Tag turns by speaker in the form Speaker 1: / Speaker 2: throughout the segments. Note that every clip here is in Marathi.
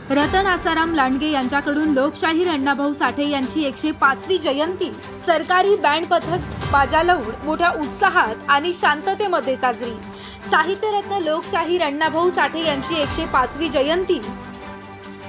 Speaker 1: रतन आसाराम लांडगे यांच्याकडून लोकशाहीर अण्णाभाऊ साठे यांची 105वी जयंती सरकारी बँड पथक बाजा लावून मोठ्या उत्साहात आणि शांततेमध्ये साजरी। साहित्यरत्न लोकशाहीर अण्णाभाऊ साठे यांची 105वी जयंती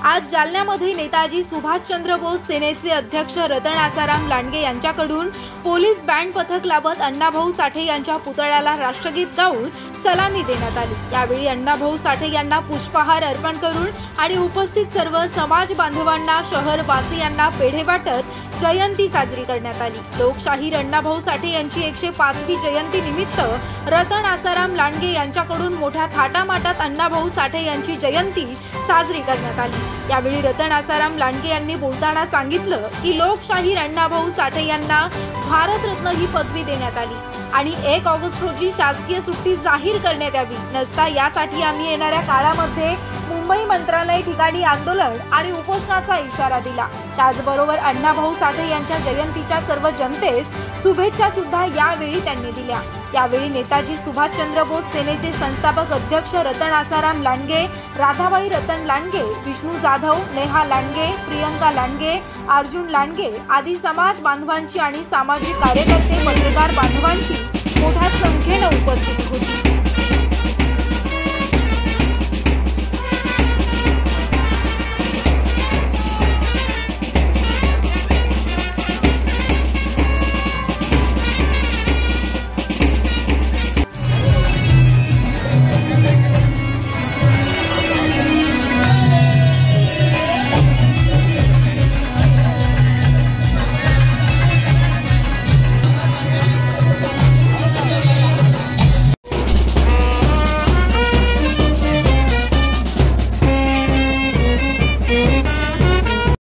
Speaker 1: आज जालन्यामध्ये नेताजी सुभाषचंद्र बोस सेनेचे अध्यक्ष रतन आसाराम लांडगे यांच्याकडून पोलीस बँड पथक लावत अण्णाभाऊ साठे यांच्या पुतळ्याला राष्ट्रगीत गाऊन सलामी देण्यात आली। यावेळी अण्णाभाऊ साठे यांना पुष्पहार अर्पण करून आणि उपस्थित सर्व समाज बांधवांना शहरवासियांना पेढे वाटत जयंती साजरी करण्यात आली। लोकशाहीर अण्णाभाऊ साठे यांची 105वी जयंती निमित्त रतन आसाराम लांडगे यांच्याकडून मोठ्या थाटामाटात अण्णाभाऊ साठे यांची जयंती साजरी करण्यात आली। यावेळी रतन आसाराम लांडगे यांनी बोलताना सांगितलं की लोकशाहीर अण्णाभाऊ साठे यांना भारतरत्न ही पदवी देण्यात आली आणि 1 ऑगस्ट रोजी शासकीय सुट्टी जाहीर करण्यात यावी नसता यासाठी आम्ही येणाऱ्या काळामध्ये मुंबई मंत्रालय ठिकाणी आंदोलन आणि उपोषणाचा इशारा दिला। त्याचबरोबर अण्णाभाऊ साठे यांच्या जयंतीच्या सर्व जनतेस शुभेच्छा सुद्धा यावेळी त्यांनी दिल्या। यावेळी नेताजी सुभाषचंद्र बोस सेनेचे संस्थापक अध्यक्ष रतन आसाराम लांडगे, राधाबाई रतन लांडगे, विष्णू जाधव, नेहा लांडगे, प्रियंका लांडगे, अर्जुन लांडगे आदी समाज बांधवांची आणि सामाजिक कार्यकर्ते पत्रकार बांधवांची मोठ्या संख्येने उपस्थिती होती।